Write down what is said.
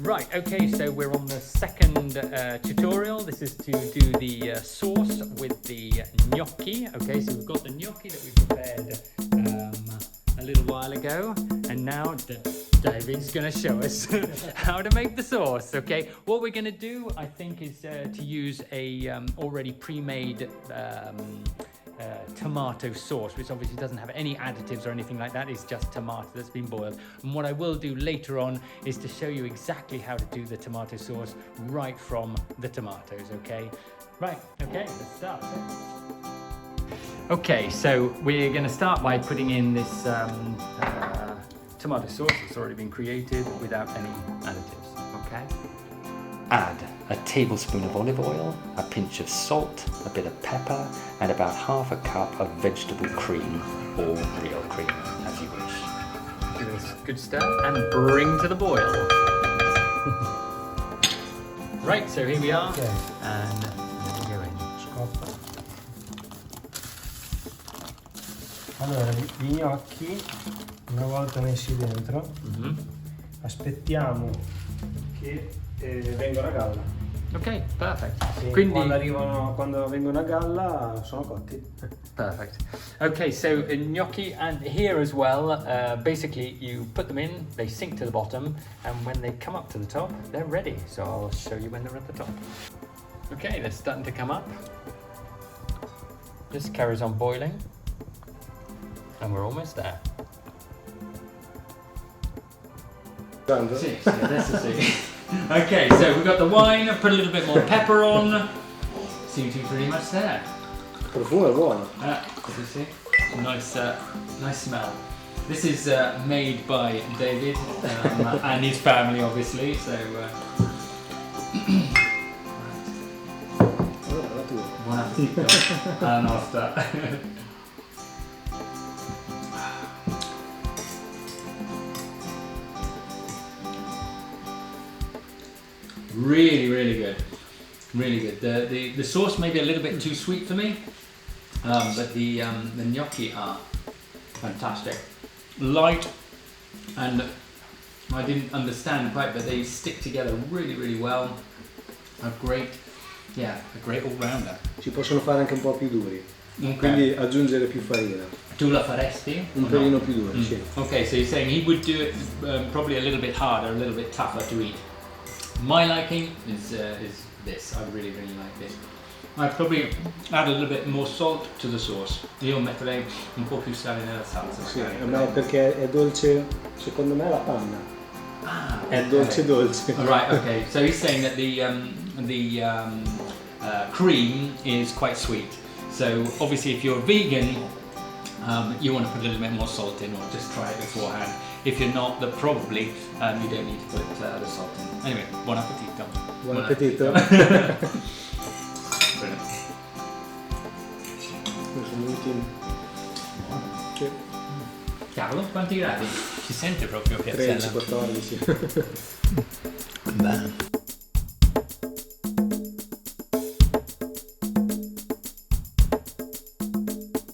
Right, okay, so we're on the second tutorial. This is to do the sauce with the gnocchi. Okay, so we've got the gnocchi that we prepared a little while ago, and now David's going to show us how to make the sauce. Okay, what we're going to do, I think, is to use a already pre-made tomato sauce, which obviously doesn't have any additives or anything like that. It's just tomato that's been boiled. And what I will do later on is to show you exactly how to do the tomato sauce right from the tomatoes. Okay, right, okay, let's start. Okay, so we're going to start by putting in this tomato sauce that's already been created without any additives. Okay, add a tablespoon of olive oil, a pinch of salt, a bit of pepper, and about half a cup of vegetable cream or real cream, as you wish. Give this a good stir and bring to the boil. Right, so here we are, Okay. and there we go in. Scoppa. Allora, gli gnocchi, una volta messi dentro, aspettiamo che vengano a galla. Ok, perfect. Sì, Quindi, quando vengono a galla sono cotti. perfect. Okay, so gnocchi, and here as well, basically you put them in, they sink to the bottom, and when they come up to the top, they're ready. So I'll show you when they're at the top. Okay, they're starting to come up. This carries on boiling, and we're almost there. Sì, adesso sì. Okay, so we've got the wine, put a little bit more pepper on. Seems to be pretty much there. Il profumo è buono. You see? Nice, nice smell. This is made by David and his family, obviously. So, buon appetito. La nostra. Really, really good. Really good. The sauce may be a little bit too sweet for me, but the gnocchi are fantastic. Light, and I didn't understand quite, but they stick together really, really well. A great all-rounder. Si possono fare anche un po' più duri, Okay. quindi aggiungere più farina. Tu la faresti? Un pelino più duri, sì. Okay, so you're saying he would do it probably a little bit harder, a little bit tougher to eat. My liking is this. I really, really like this. I'd probably add a little bit more salt to the sauce. Io metterei un po' più sale nella salsa. Sì, a me perché è dolce, secondo me la panna. È dolce okay. dolce. Right, okay. So he's saying that the cream is quite sweet. So obviously if you're vegan, you want to put a little bit more salt in, or just try it beforehand. If you're not, then probably you don't need to put the salt in. Anyway, buon appetito. Buon appetito. Brilliant. Sono ultimi. Sì. Cavolo, quanti gradi? Si sente proprio piazzella. 13, 14. Bene.